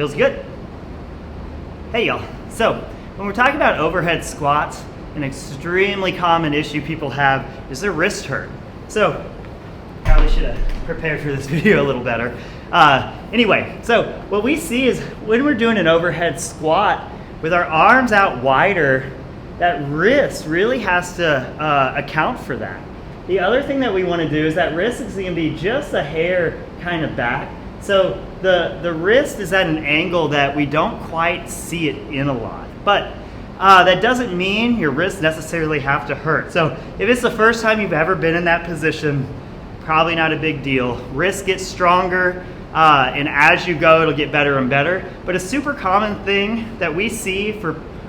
Feels good. Hey y'all. So when we're talking about overhead squats, an extremely common issue people have is their wrist hurt. So probably should have prepared for this video a little better. Anyway, so what we see is when we're doing an overhead squat with our arms out wider, that wrist really has to account for that. The other thing that we want to do is that wrist is going to be just a hair kind of back. So the wrist is at an angle that we don't quite see it in a lot. But that doesn't mean your wrists necessarily have to hurt. So if it's the first time you've ever been in that position, probably not a big deal. Wrist gets stronger, and as you go, it'll get better and better. But a super common thing that we see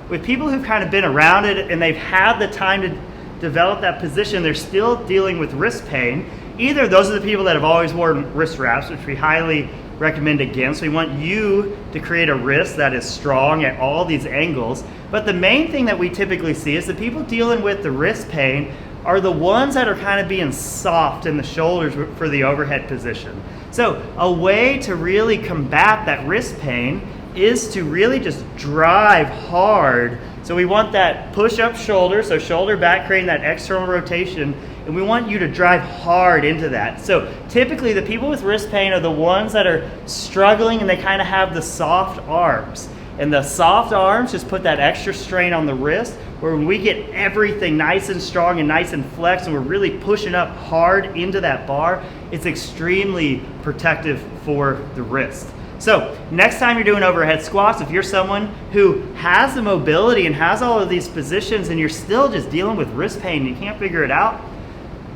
with people who've kind of been around it and they've had the time to develop that position, they're still dealing with wrist pain. Either those are the people that have always worn wrist wraps, which we highly recommend against. We want you to create a wrist that is strong at all these angles. But the main thing that we typically see is the people dealing with the wrist pain are the ones that are kind of being soft in the shoulders for the overhead position. So a way to really combat that wrist pain is to really just drive hard. So we want that push-up shoulder, so shoulder back, creating that external rotation, and we want you to drive hard into that. So typically the people with wrist pain are the ones that are struggling and they kind of have the soft arms. And the soft arms just put that extra strain on the wrist, where when we get everything nice and strong and nice and flexed and we're really pushing up hard into that bar, it's extremely protective for the wrist. So next time you're doing overhead squats, if you're someone who has the mobility and has all of these positions and you're still just dealing with wrist pain and you can't figure it out,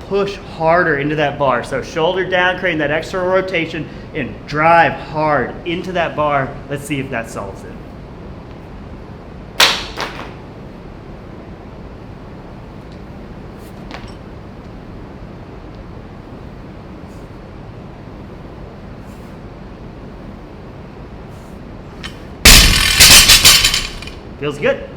push harder into that bar. So shoulder down, creating that external rotation, and drive hard into that bar. Let's see if that solves it. Feels good.